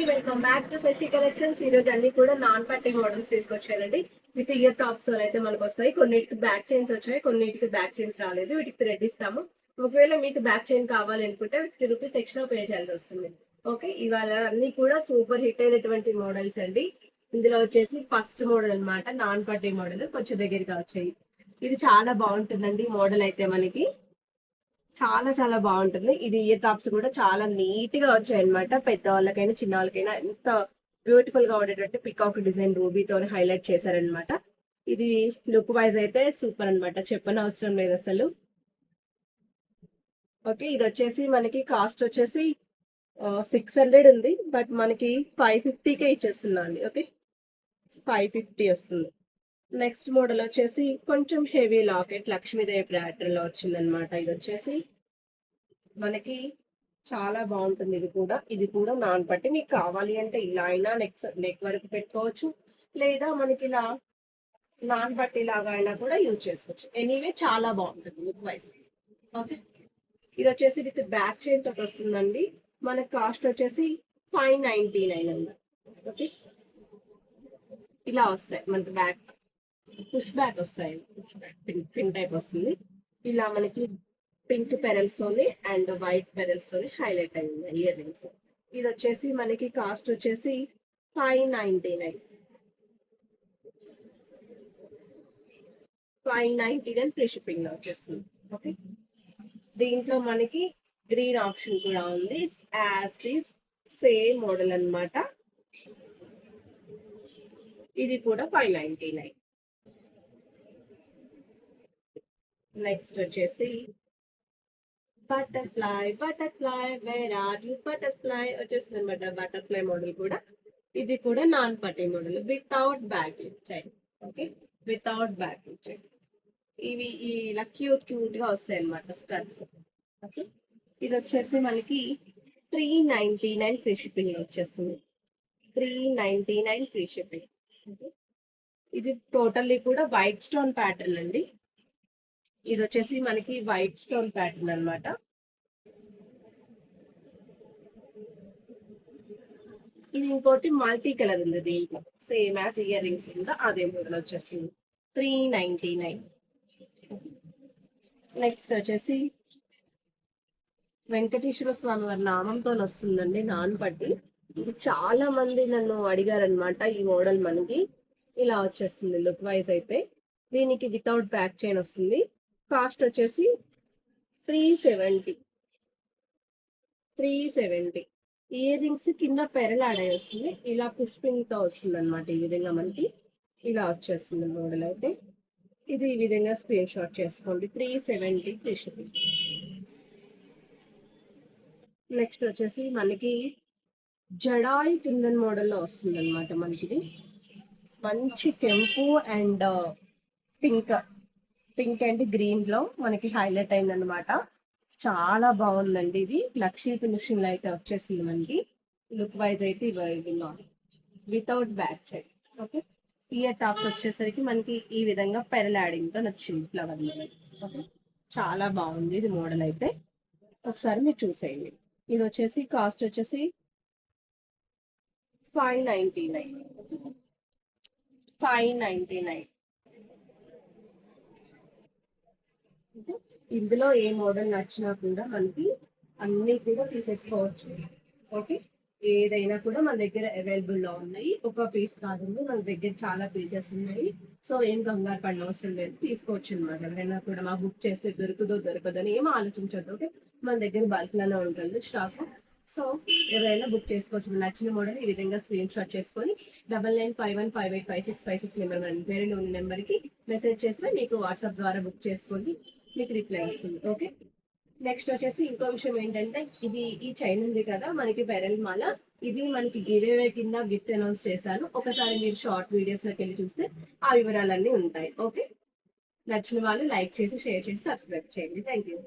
Welcome back to Shashi collections. ఈ రోజు అన్ని కూడా నాన్ పట్టీ మోడల్స్ తీసుకొచ్చానండి. విత్ ఇయర్ టాప్స్ అయితే మనకు వస్తాయి. కొన్నిటికి బ్యాక్ చైన్స్ వచ్చాయి, కొన్నిటికి బ్యాక్ చైన్స్ రాలేదు. వీటికి థ్రెడ్ ఇస్తాము. ఒకవేళ మీకు బ్యాక్ చైన్ కావాలి అనుకుంటే ₹50 ఎక్స్ట్రా పే చేయాల్సి వస్తుంది. ఓకే, ఇవాళ అన్ని కూడా సూపర్ హిట్ అయినటువంటి మోడల్స్ అండి. ఇందులో వచ్చేసి ఫస్ట్ మోడల్ అన్నమాట, నాన్ పట్టీ మోడల్. కొంచెం దగ్గరగా వచ్చాయి. ఇది చాలా బాగుంటుందండి మోడల్ అయితే మనకి చాలా చాలా బాగుంటుంది. ఇది ఇయర్ టాప్స్ కూడా చాలా నీట్ గా వచ్చాయి అనమాట. పెద్దవాళ్ళకైనా చిన్న వాళ్ళకైనా ఎంత బ్యూటిఫుల్ గా ఉండేటట్టు పికాక్ డిజైన్ రూబీతో హైలైట్ చేశారనమాట. ఇది లుక్ వైజ్ అయితే సూపర్ అనమాట, చెప్పని అవసరం లేదు అసలు. ఓకే, ఇది వచ్చేసి మనకి కాస్ట్ వచ్చేసి 600 ఉంది, బట్ మనకి 550కే ఇచ్చేస్తున్నా అండి. ఓకే, 550 వస్తుంది. నెక్స్ట్ మోడల్ వచ్చేసి కొంచెం హెవీ లాకెట్ లక్ష్మీదేవి ప్యాటర్న్ లో వచ్చింది అనమాట. ఇది వచ్చేసి మనకి చాలా బాగుంటుంది. ఇది కూడా నాన్ పట్టి. మీకు కావాలి అంటే ఇలా అయినా నెక్ వరకు పెట్టుకోవచ్చు, లేదా మనకి ఇలా నాన్ పట్టి లాగా అయినా కూడా యూజ్ చేసుకోవచ్చు. ఎనీవే చాలా బాగుంటుంది లుక్ వైజ్. ఓకే, ఇది వచ్చేసి విత్ బ్యాక్ చైన్ తోటి వస్తుందండి. మనకి కాస్ట్ వచ్చేసి 599 అండి. ఓకే, ఇలా వస్తాయి మనకి బ్యాక్ పుష్ బ్యాక్ వస్తాయి. పుష్ బ్యాక్ పిన్ టైప్ వస్తుంది. ఇలా మనకి పింక్ పెరల్స్ తోని అండ్ వైట్ పెరల్స్ తోని హైలైట్ అయింది ఇయర్ రింగ్స్. ఇది వచ్చేసి మనకి కాస్ట్ వచ్చేసి 599. 599 ఫ్రీ షిప్పింగ్ లో వచ్చేస్తుంది. ఓకే, దీంట్లో మనకి గ్రీన్ ఆప్షన్ కూడా ఉంది. యాజ్ దిస్ సేమ్ మోడల్ అన్నమాట. ఇది కూడా 599. నెక్స్ట్ వచ్చేసి butterfly where are you butterfly వచ్చేసింది అనమాట. బటర్ఫ్లై మోడల్ కూడా. ఇది కూడా నాన్ పట్టీ model without back chain. Okay, without back chain. ఇవి ఇలా క్యూట్ గా వస్తాయి అనమాట స్టడ్స్. ఓకే, ఇది వచ్చేసి మనకి 399 ఫ్రీ షిప్పింగ్ వచ్చేస్తుంది. 399 ఫ్రీ షిప్పింగ్. ఇది టోటల్లీ కూడా వైట్ స్టోన్ ప్యాటర్న్ అండి. ఇది వచ్చేసి మనకి వైట్ స్టోన్ ప్యాటర్న్ అనమాట. ఇది ఇంకోటి మల్టీ కలర్ ఉంది దీంట్లో, సేమ్ యాజ్ ఇయర్ రింగ్స్ ఉందా అదే మోడల్ వచ్చేస్తుంది. 399. నెక్స్ట్ వచ్చేసి వెంకటేశ్వర స్వామి వారి నామంతో వస్తుందండి నాన్ పట్టి. ఇది చాలా మంది నన్ను అడిగారనమాట. ఈ మోడల్ మనకి ఇలా వచ్చేస్తుంది లుక్ వైజ్ అయితే. దీనికి వితౌట్ బ్యాక్ చైన్ వస్తుంది. కాస్ట్ వచ్చేసి 370. 370. ఇయర్ రింగ్స్ కింద పెరలాడే వస్తుంది. ఇలా పుష్పింగ్ తో వస్తుంది అనమాట. ఈ విధంగా మనకి ఇలా వచ్చేస్తుంది మోడల్ అయితే. ఇది ఈ విధంగా స్క్రీన్ షాట్ చేసుకోండి. 370 ఫ్రీ షిప్పింగ్. నెక్స్ట్ వచ్చేసి మనకి జడాయి కిందన్ మోడల్లో వస్తుంది అనమాట. మనకి ఇది మంచి కెంపు అండ్ పింక్ అండ్ గ్రీన్ లో మనకి హైలైట్ అయిందనమాట. చాలా బాగుందండి. ఇది లక్ష్మీ ఫినిషింగ్ లో అయితే వచ్చేసింది మనకి. లుక్ వైజ్ అయితే విధంగా without back chain. Okay, year top వచ్చేసరికి మనకి ఈ విధంగా పెరలాడింగ్ తో నచ్చింది ఫ్లవర్ మోడల్. ఓకే, చాలా బాగుంది ఇది మోడల్ అయితే. ఒకసారి మీరు చూసేయండి. ఇది వచ్చేసి కాస్ట్ వచ్చేసి 599. 599. ఇందులో ఏ మోడల్ నచ్చినా కూడా మనకి అన్ని కూడా తీసేసుకోవచ్చు. ఓకే, ఏదైనా కూడా మన దగ్గర అవైలబుల్ లో ఉన్నాయి. ఒక పీస్ కాదండి, మన దగ్గర చాలా పీసెస్ ఉన్నాయి. సో ఏం కంగారు పడిన అవసరం లేదు, తీసుకోవచ్చు అనమాట. ఎవరైనా కూడా మాకు బుక్ చేస్తే దొరకదో అని ఏం ఆలోచించద్దు. ఓకే, మన దగ్గర బల్క్ లోనే ఉంటుంది స్టాక్. సో ఎవరైనా బుక్ చేసుకోవచ్చు. నచ్చిన మోడల్ ఈ విధంగా స్క్రీన్ షాట్ చేసుకొని 9951585656 నెంబర్ పేరులో ఉన్న నెంబర్కి మెసేజ్ చేస్తే మీకు వాట్సాప్ ద్వారా బుక్ చేసుకోండి, మీకు రిప్లై వస్తుంది. ఓకే, నెక్స్ట్ వచ్చేసి ఇంకో విషయం ఏంటంటే, ఈ చైన్ ఉంది కదా మనకి పెరల్ మాల, ఇది మనకి గివ్ అవే కింద గిఫ్ట్ అనౌన్స్ చేశాను. ఒకసారి మీరు షార్ట్ వీడియోస్ లోకి వెళ్ళి చూస్తే ఆ వివరాలన్నీ ఉంటాయి. ఓకే, నచ్చిన వాళ్ళు లైక్ చేసి షేర్ చేసి సబ్స్క్రైబ్ చేయండి. Thank you.